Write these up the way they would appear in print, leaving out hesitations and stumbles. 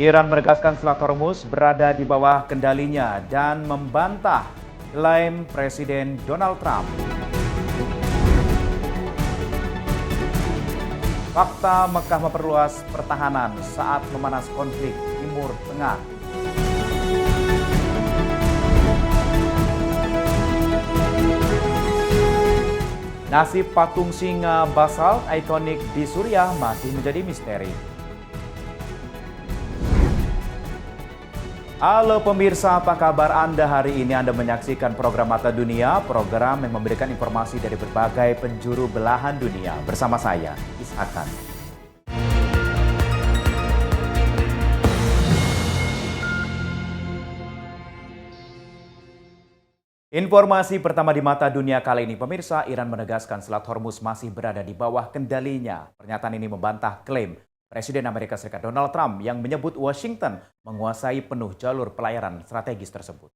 Iran menegaskan Selat Hormuz berada di bawah kendalinya dan membantah klaim Presiden Donald Trump. Fakta Mekah memperluas pertahanan saat memanas konflik Timur Tengah. Nasib patung singa basalt ikonik di Suriah masih menjadi misteri. Halo pemirsa, apa kabar Anda hari ini? Anda menyaksikan program Mata Dunia, program yang memberikan informasi dari berbagai penjuru belahan dunia. Bersama saya, Ishakan. Informasi pertama di Mata Dunia kali ini, pemirsa, Iran menegaskan Selat Hormuz masih berada di bawah kendalinya. Pernyataan ini membantah klaim Presiden Amerika Serikat Donald Trump yang menyebut Washington menguasai penuh jalur pelayaran strategis tersebut.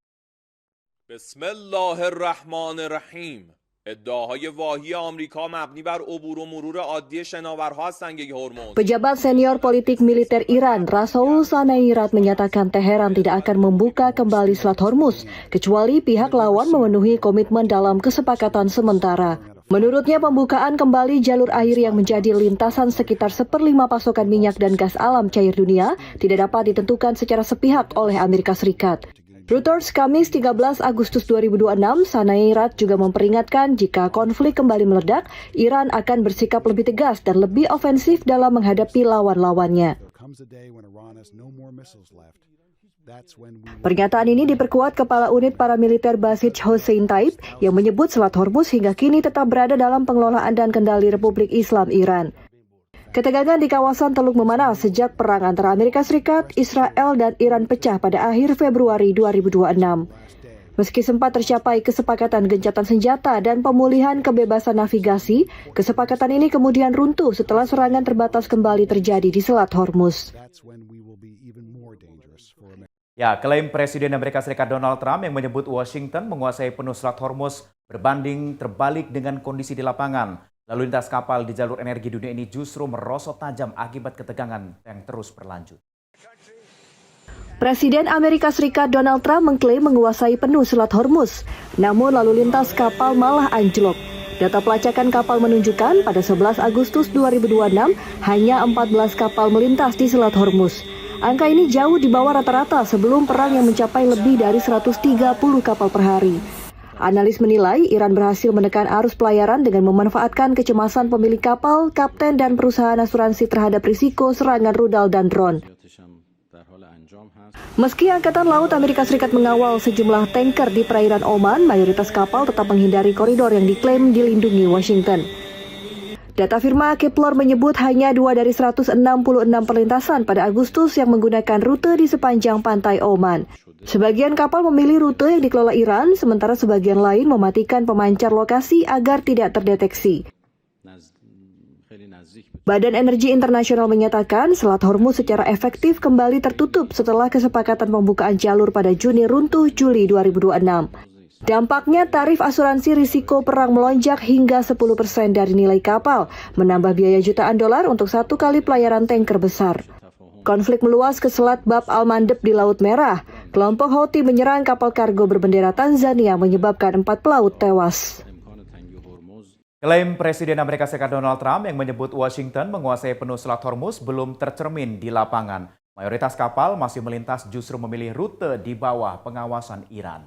Bismillahirrahmanirrahim. ادعاهای واهی آمریکا مبنی بر عبور و مرور عادی شناورها از سنگ هرمز. Pejabat senior politik militer Iran, Rasoul Sanairat menyatakan Teheran tidak akan membuka kembali Selat Hormuz, kecuali pihak lawan memenuhi komitmen dalam kesepakatan sementara. Menurutnya pembukaan kembali jalur air yang menjadi lintasan sekitar 1/5 pasokan minyak dan gas alam cair dunia tidak dapat ditentukan secara sepihak oleh Amerika Serikat. Reuters Kamis 13 Agustus 2026, Sanairat juga memperingatkan jika konflik kembali meledak, Iran akan bersikap lebih tegas dan lebih ofensif dalam menghadapi lawan-lawannya. Pernyataan ini diperkuat Kepala Unit Paramiliter Basit Hossein Taib yang menyebut Selat Hormuz hingga kini tetap berada dalam pengelolaan dan kendali Republik Islam Iran. Ketegangan di kawasan Teluk memanas sejak perang antara Amerika Serikat, Israel, dan Iran pecah pada akhir Februari 2026. Meski sempat tercapai kesepakatan gencatan senjata dan pemulihan kebebasan navigasi, kesepakatan ini kemudian runtuh setelah serangan terbatas kembali terjadi di Selat Hormuz. Ya, klaim Presiden Amerika Serikat Donald Trump yang menyebut Washington menguasai penuh Selat Hormuz berbanding terbalik dengan kondisi di lapangan. Lalu lintas kapal di jalur energi dunia ini justru merosot tajam akibat ketegangan yang terus berlanjut. Presiden Amerika Serikat Donald Trump mengklaim menguasai penuh Selat Hormuz, namun lalu lintas kapal malah anjlok. Data pelacakan kapal menunjukkan pada 11 Agustus 2026 hanya 14 kapal melintas di Selat Hormuz. Angka ini jauh di bawah rata-rata sebelum perang yang mencapai lebih dari 130 kapal per hari. Analis menilai Iran berhasil menekan arus pelayaran dengan memanfaatkan kecemasan pemilik kapal, kapten, dan perusahaan asuransi terhadap risiko serangan rudal dan drone. Meski Angkatan Laut Amerika Serikat mengawal sejumlah tanker di perairan Oman, mayoritas kapal tetap menghindari koridor yang diklaim dilindungi Washington. Data firma Kepler menyebut hanya 2 dari 166 perlintasan pada Agustus yang menggunakan rute di sepanjang pantai Oman. Sebagian kapal memilih rute yang dikelola Iran, sementara sebagian lain mematikan pemancar lokasi agar tidak terdeteksi. Badan Energi Internasional menyatakan Selat Hormuz secara efektif kembali tertutup setelah kesepakatan pembukaan jalur pada Juni runtuh Juli 2026. Dampaknya tarif asuransi risiko perang melonjak hingga 10% dari nilai kapal, menambah biaya jutaan dolar untuk satu kali pelayaran tanker besar. Konflik meluas ke Selat Bab al-Mandeb di Laut Merah. Kelompok Houthi menyerang kapal kargo berbendera Tanzania menyebabkan 4 pelaut tewas. Klaim Presiden Amerika Serikat Donald Trump yang menyebut Washington menguasai penuh Selat Hormuz belum tercermin di lapangan. Mayoritas kapal masih melintas justru memilih rute di bawah pengawasan Iran.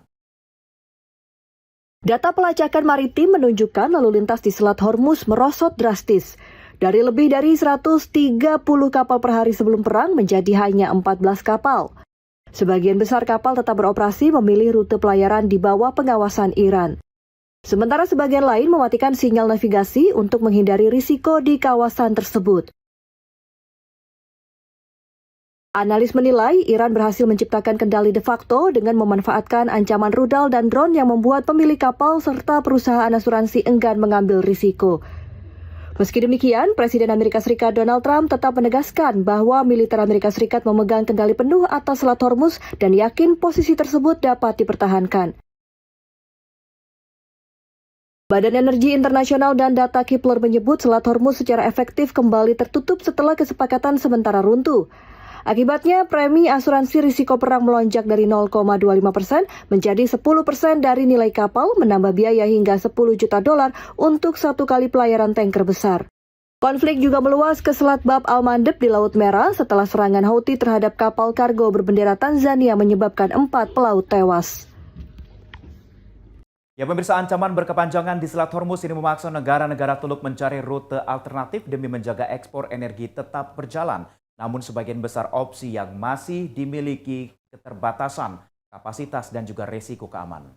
Data pelacakan maritim menunjukkan lalu lintas di Selat Hormuz merosot drastis. Dari lebih dari 130 kapal per hari sebelum perang menjadi hanya 14 kapal. Sebagian besar kapal tetap beroperasi memilih rute pelayaran di bawah pengawasan Iran. Sementara sebagian lain mematikan sinyal navigasi untuk menghindari risiko di kawasan tersebut. Analis menilai Iran berhasil menciptakan kendali de facto dengan memanfaatkan ancaman rudal dan drone yang membuat pemilik kapal serta perusahaan asuransi enggan mengambil risiko. Meski demikian, Presiden Amerika Serikat Donald Trump tetap menegaskan bahwa militer Amerika Serikat memegang kendali penuh atas Selat Hormuz dan yakin posisi tersebut dapat dipertahankan. Badan Energi Internasional dan data Kepler menyebut Selat Hormuz secara efektif kembali tertutup setelah kesepakatan sementara runtuh. Akibatnya, premi asuransi risiko perang melonjak dari 0,25% menjadi 10% dari nilai kapal, menambah biaya hingga $10 juta untuk satu kali pelayaran tanker besar. Konflik juga meluas ke Selat Bab al-Mandeb di Laut Merah setelah serangan Houthi terhadap kapal kargo berbendera Tanzania menyebabkan 4 pelaut tewas. Ya, pemirsa, ancaman berkepanjangan di Selat Hormuz ini memaksa negara-negara Teluk mencari rute alternatif demi menjaga ekspor energi tetap berjalan. Namun sebagian besar opsi yang masih dimiliki keterbatasan, kapasitas, dan juga risiko keamanan.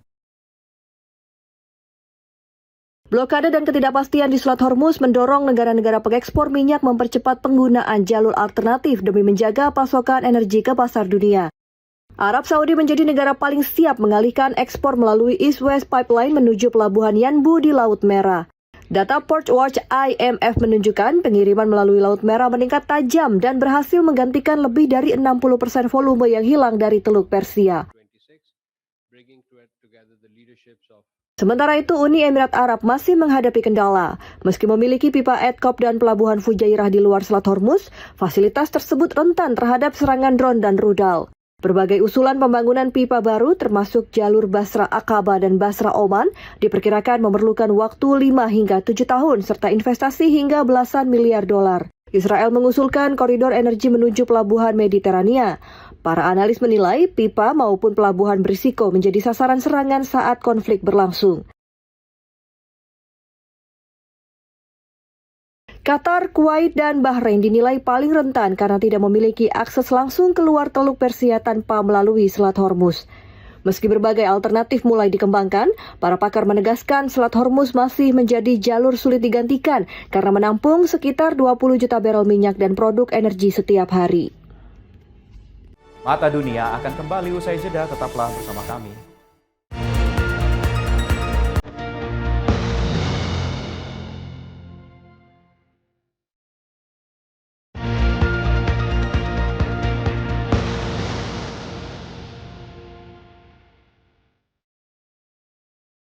Blokade dan ketidakpastian di Selat Hormuz mendorong negara-negara pengekspor minyak mempercepat penggunaan jalur alternatif demi menjaga pasokan energi ke pasar dunia. Arab Saudi menjadi negara paling siap mengalihkan ekspor melalui East-West Pipeline menuju pelabuhan Yanbu di Laut Merah. Data Port Watch IMF menunjukkan pengiriman melalui Laut Merah meningkat tajam dan berhasil menggantikan lebih dari 60% volume yang hilang dari Teluk Persia. Sementara itu, Uni Emirat Arab masih menghadapi kendala. Meski memiliki pipa Edkop dan pelabuhan Fujairah di luar Selat Hormuz, fasilitas tersebut rentan terhadap serangan drone dan rudal. Berbagai usulan pembangunan pipa baru termasuk jalur Basra Aqaba dan Basra Oman diperkirakan memerlukan waktu 5 hingga 7 tahun serta investasi hingga belasan miliar dolar. Israel mengusulkan koridor energi menuju pelabuhan Mediterania. Para analis menilai pipa maupun pelabuhan berisiko menjadi sasaran serangan saat konflik berlangsung. Qatar, Kuwait, dan Bahrain dinilai paling rentan karena tidak memiliki akses langsung keluar Teluk Persia tanpa melalui Selat Hormuz. Meski berbagai alternatif mulai dikembangkan, para pakar menegaskan Selat Hormuz masih menjadi jalur sulit digantikan karena menampung sekitar 20 juta barel minyak dan produk energi setiap hari. Mata Dunia akan kembali usai jeda, tetaplah bersama kami.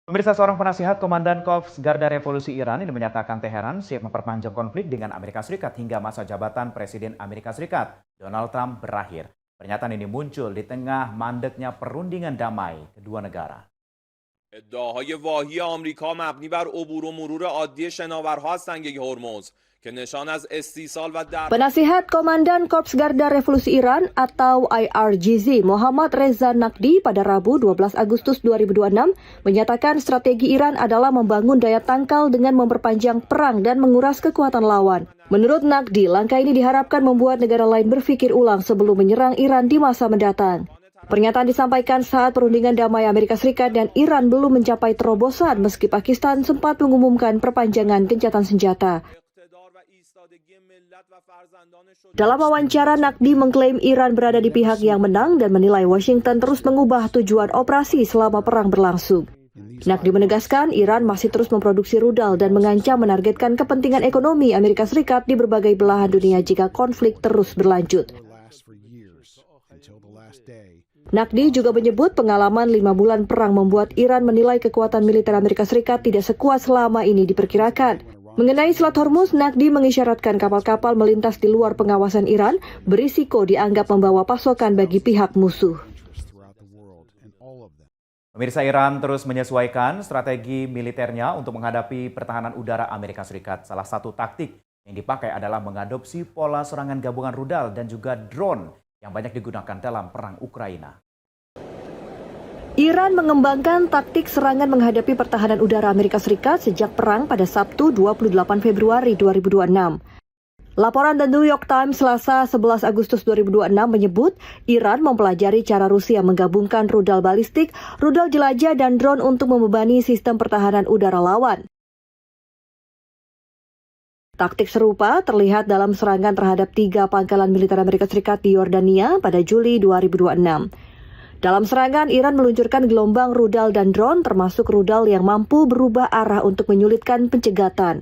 Pemirsa, seorang penasihat Komandan Korps Garda Revolusi Iran ini menyatakan Teheran siap memperpanjang konflik dengan Amerika Serikat hingga masa jabatan Presiden Amerika Serikat Donald Trump berakhir. Pernyataan ini muncul di tengah mandeknya perundingan damai kedua negara. ادعاهای واهی آمریکا مبنی بر عبور و مرور عادی شناورها از تنگه هرمز که نشان از استیصال و در Penasihat Komandan Korps Garda Revolusi Iran atau IRGZ Muhammad Reza Naqvi pada Rabu 12 Agustus 2026 menyatakan strategi Iran adalah membangun daya tangkal dengan memperpanjang perang dan menguras kekuatan lawan. Menurut Naqvi, langkah ini diharapkan membuat negara lain berpikir ulang sebelum menyerang Iran di masa mendatang. Pernyataan disampaikan saat perundingan damai Amerika Serikat dan Iran belum mencapai terobosan meski Pakistan sempat mengumumkan perpanjangan gencatan senjata. Dalam wawancara, Naqvi mengklaim Iran berada di pihak yang menang dan menilai Washington terus mengubah tujuan operasi selama perang berlangsung. Naqvi menegaskan Iran masih terus memproduksi rudal dan mengancam menargetkan kepentingan ekonomi Amerika Serikat di berbagai belahan dunia jika konflik terus berlanjut. Naqvi juga menyebut pengalaman 5 bulan perang membuat Iran menilai kekuatan militer Amerika Serikat tidak sekuat selama ini diperkirakan. Mengenai Selat Hormuz, Naqvi mengisyaratkan kapal-kapal melintas di luar pengawasan Iran berisiko dianggap membawa pasokan bagi pihak musuh. Pemirsa, Iran terus menyesuaikan strategi militernya untuk menghadapi pertahanan udara Amerika Serikat. Salah satu taktik yang dipakai adalah mengadopsi pola serangan gabungan rudal dan juga drone yang banyak digunakan dalam perang Ukraina. Iran mengembangkan taktik serangan menghadapi pertahanan udara Amerika Serikat sejak perang pada Sabtu 28 Februari 2026. Laporan The New York Times Selasa 11 Agustus 2026 menyebut Iran mempelajari cara Rusia menggabungkan rudal balistik, rudal jelajah, dan drone untuk membebani sistem pertahanan udara lawan. Taktik serupa terlihat dalam serangan terhadap 3 pangkalan militer Amerika Serikat di Yordania pada Juli 2026. Dalam serangan, Iran meluncurkan gelombang rudal dan drone termasuk rudal yang mampu berubah arah untuk menyulitkan pencegatan.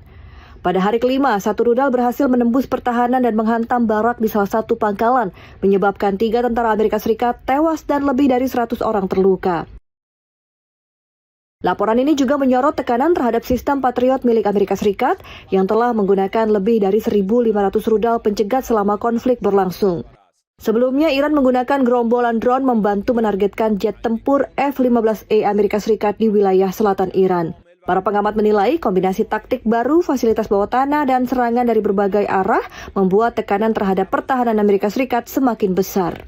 Pada hari kelima, satu rudal berhasil menembus pertahanan dan menghantam barak di salah satu pangkalan, menyebabkan 3 tentara Amerika Serikat tewas dan lebih dari 100 orang terluka. Laporan ini juga menyorot tekanan terhadap sistem Patriot milik Amerika Serikat yang telah menggunakan lebih dari 1.500 rudal pencegat selama konflik berlangsung. Sebelumnya, Iran menggunakan gerombolan drone membantu menargetkan jet tempur F-15E Amerika Serikat di wilayah selatan Iran. Para pengamat menilai kombinasi taktik baru, fasilitas bawah tanah, dan serangan dari berbagai arah membuat tekanan terhadap pertahanan Amerika Serikat semakin besar.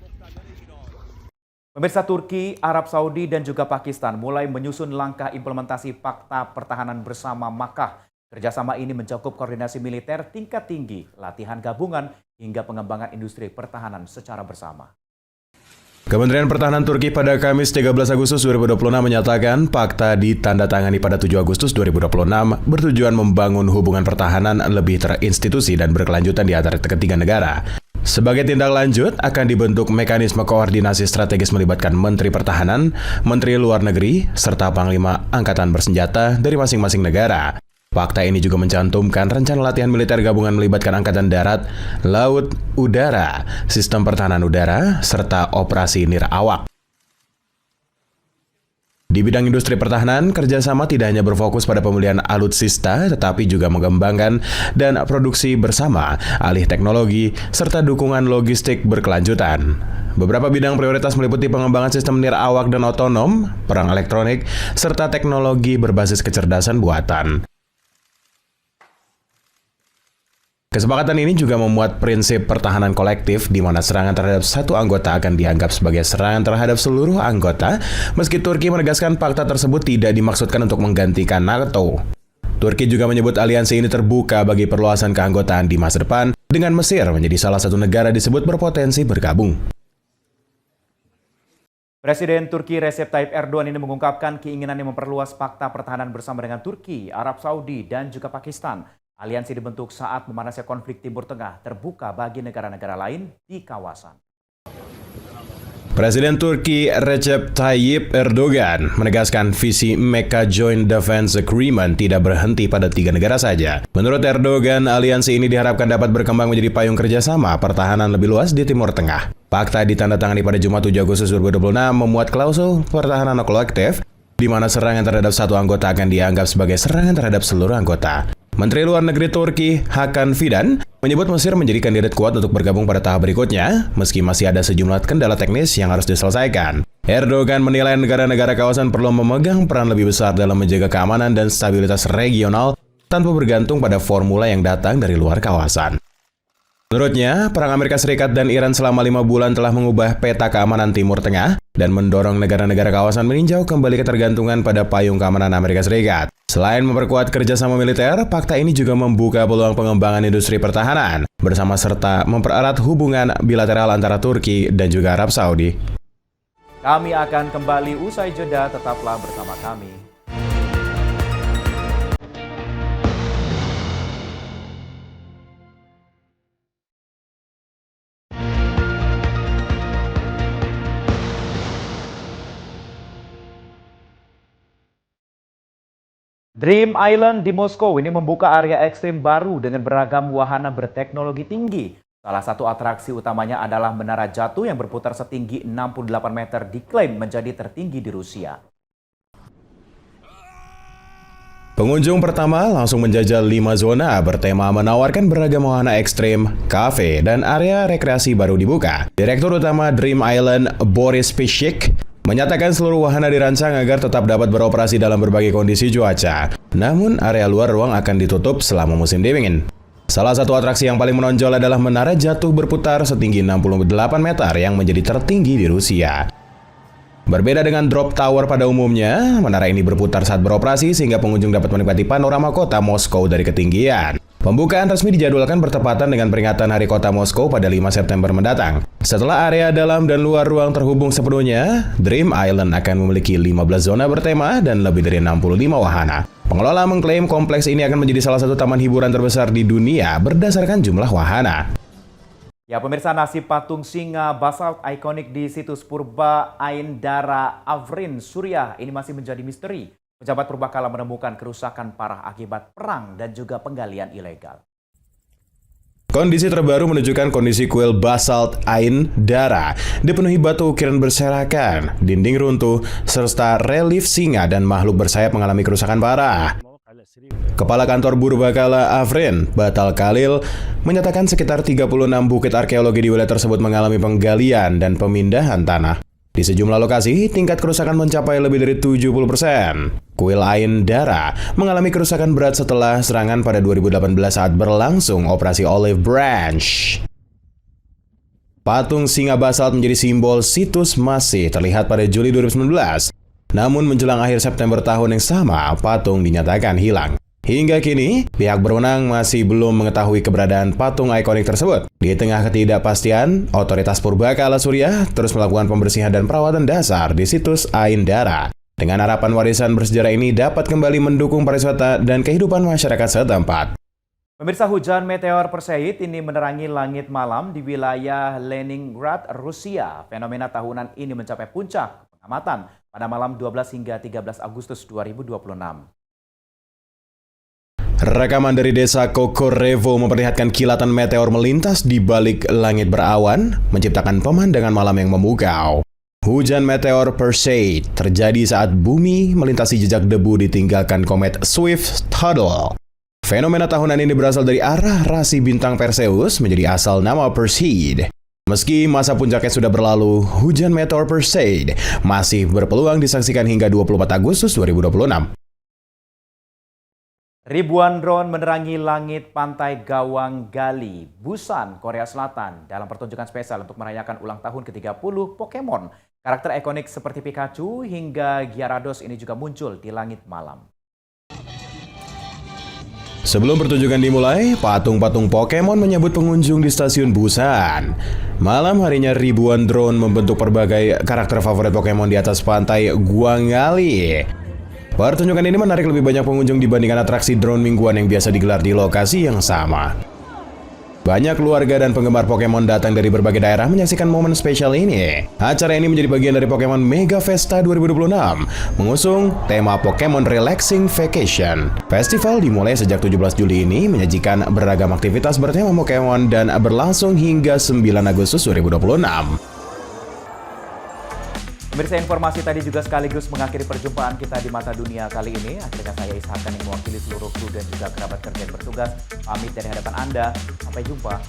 Pemirsa, Turki, Arab Saudi, dan juga Pakistan mulai menyusun langkah implementasi Fakta Pertahanan Bersama Makkah. Kerjasama ini mencakup koordinasi militer tingkat tinggi, latihan gabungan, hingga pengembangan industri pertahanan secara bersama. Kementerian Pertahanan Turki pada Kamis 13 Agustus 2026 menyatakan fakta ditandatangani pada 7 Agustus 2026 bertujuan membangun hubungan pertahanan lebih terinstitusi dan berkelanjutan di antara ketiga negara. Sebagai tindak lanjut, akan dibentuk mekanisme koordinasi strategis melibatkan Menteri Pertahanan, Menteri Luar Negeri, serta Panglima Angkatan Bersenjata dari masing-masing negara. Fakta ini juga mencantumkan rencana latihan militer gabungan melibatkan Angkatan Darat, Laut, Udara, Sistem Pertahanan Udara, serta operasi nirawak. Di bidang industri pertahanan, kerjasama tidak hanya berfokus pada pemulihan alutsista, tetapi juga mengembangkan dan produksi bersama, alih teknologi, serta dukungan logistik berkelanjutan. Beberapa bidang prioritas meliputi pengembangan sistem nirawak dan otonom, perang elektronik, serta teknologi berbasis kecerdasan buatan. Kesepakatan ini juga memuat prinsip pertahanan kolektif di mana serangan terhadap satu anggota akan dianggap sebagai serangan terhadap seluruh anggota, meski Turki menegaskan fakta tersebut tidak dimaksudkan untuk menggantikan NATO. Turki juga menyebut aliansi ini terbuka bagi perluasan keanggotaan di masa depan, dengan Mesir menjadi salah satu negara disebut berpotensi bergabung. Presiden Turki Recep Tayyip Erdogan ini mengungkapkan keinginannya memperluas fakta pertahanan bersama dengan Turki, Arab Saudi, dan juga Pakistan. Aliansi dibentuk saat memanasnya konflik Timur Tengah terbuka bagi negara-negara lain di kawasan. Presiden Turki Recep Tayyip Erdogan menegaskan visi Mecca Joint Defense Agreement tidak berhenti pada 3 negara saja. Menurut Erdogan, aliansi ini diharapkan dapat berkembang menjadi payung kerjasama pertahanan lebih luas di Timur Tengah. Fakta ditandatangani pada Jumat 7 Agustus 2026 memuat klausul pertahanan kolektif, di mana serangan terhadap satu anggota akan dianggap sebagai serangan terhadap seluruh anggota. Menteri Luar Negeri Turki Hakan Fidan menyebut Mesir menjadi kandidat kuat untuk bergabung pada tahap berikutnya, meski masih ada sejumlah kendala teknis yang harus diselesaikan. Erdogan menilai negara-negara kawasan perlu memegang peran lebih besar dalam menjaga keamanan dan stabilitas regional tanpa bergantung pada formula yang datang dari luar kawasan. Menurutnya, perang Amerika Serikat dan Iran selama 5 bulan telah mengubah peta keamanan Timur Tengah dan mendorong negara-negara kawasan meninjau kembali ketergantungan pada payung keamanan Amerika Serikat. Selain memperkuat kerjasama militer, fakta ini juga membuka peluang pengembangan industri pertahanan bersama serta mempererat hubungan bilateral antara Turki dan juga Arab Saudi. Kami akan kembali usai jeda, tetaplah bersama kami. Dream Island di Moskow ini membuka area ekstrim baru dengan beragam wahana berteknologi tinggi. Salah satu atraksi utamanya adalah menara jatuh yang berputar setinggi 68 meter diklaim menjadi tertinggi di Rusia. Pengunjung pertama langsung menjajal 5 zona bertema menawarkan beragam wahana ekstrim, kafe, dan area rekreasi baru dibuka. Direktur Utama Dream Island, Boris Pishik, menyatakan seluruh wahana dirancang agar tetap dapat beroperasi dalam berbagai kondisi cuaca. Namun, area luar ruang akan ditutup selama musim dingin. Salah satu atraksi yang paling menonjol adalah menara jatuh berputar setinggi 68 meter yang menjadi tertinggi di Rusia. Berbeda dengan drop tower pada umumnya, menara ini berputar saat beroperasi sehingga pengunjung dapat menikmati panorama kota Moskow dari ketinggian. Pembukaan resmi dijadwalkan bertepatan dengan peringatan Hari Kota Moskow pada 5 September mendatang. Setelah area dalam dan luar ruang terhubung sepenuhnya, Dream Island akan memiliki 15 zona bertema dan lebih dari 65 wahana. Pengelola mengklaim kompleks ini akan menjadi salah satu taman hiburan terbesar di dunia berdasarkan jumlah wahana. Ya pemirsa, nasib patung singa basalt ikonik di situs Purba Ain Dara Afrin, Suriah ini masih menjadi misteri. Pejabat purbakala menemukan kerusakan parah akibat perang dan juga penggalian ilegal. Kondisi terbaru menunjukkan kondisi kuil basalt Ain Dara dipenuhi batu ukiran berserakan, dinding runtuh, serta relief singa dan makhluk bersayap mengalami kerusakan parah. Kepala Kantor Burbakala Afrin, Batal Khalil, menyatakan sekitar 36 bukit arkeologi di wilayah tersebut mengalami penggalian dan pemindahan tanah. Di sejumlah lokasi, tingkat kerusakan mencapai lebih dari 70%. Kuil Ain Dara mengalami kerusakan berat setelah serangan pada 2018 saat berlangsung operasi Olive Branch. Patung singa basalt menjadi simbol situs masih terlihat pada Juli 2019. Namun menjelang akhir September tahun yang sama, patung dinyatakan hilang. Hingga kini, pihak berwenang masih belum mengetahui keberadaan patung ikonik tersebut. Di tengah ketidakpastian, otoritas Purbakala Surya terus melakukan pembersihan dan perawatan dasar di situs Ain Dara. Dengan harapan warisan bersejarah ini dapat kembali mendukung pariwisata dan kehidupan masyarakat setempat. Pemirsa, hujan meteor Perseid ini menerangi langit malam di wilayah Leningrad, Rusia. Fenomena tahunan ini mencapai puncak pengamatan pada malam 12 hingga 13 Agustus 2026. Rekaman dari desa Kokorevo memperlihatkan kilatan meteor melintas di balik langit berawan, menciptakan pemandangan malam yang memukau. Hujan meteor Perseid terjadi saat bumi melintasi jejak debu ditinggalkan komet Swift-Tuttle. Fenomena tahunan ini berasal dari arah rasi bintang Perseus menjadi asal nama Perseid. Meski masa puncaknya sudah berlalu, hujan meteor Perseid masih berpeluang disaksikan hingga 24 Agustus 2026. Ribuan drone menerangi langit pantai Gawang Gali, Busan, Korea Selatan dalam pertunjukan spesial untuk merayakan ulang tahun ke-30 Pokemon. Karakter ikonik seperti Pikachu hingga Gyarados ini juga muncul di langit malam. Sebelum pertunjukan dimulai, patung-patung Pokemon menyambut pengunjung di stasiun Busan. Malam harinya ribuan drone membentuk berbagai karakter favorit Pokemon di atas pantai Gwangali. Pertunjukan ini menarik lebih banyak pengunjung dibandingkan atraksi drone mingguan yang biasa digelar di lokasi yang sama. Banyak keluarga dan penggemar Pokemon datang dari berbagai daerah menyaksikan momen spesial ini. Acara ini menjadi bagian dari Pokemon Mega Festa 2026, mengusung tema Pokemon Relaxing Vacation. Festival dimulai sejak 17 Juli ini menyajikan beragam aktivitas bertema Pokemon dan berlangsung hingga 9 Agustus 2026. Pemirsa, informasi tadi juga sekaligus mengakhiri perjumpaan kita di Mata Dunia kali ini. Akhirnya saya Ishakan yang mewakili seluruh kru dan juga kerabat kerja yang bertugas pamit dari hadapan Anda. Sampai jumpa.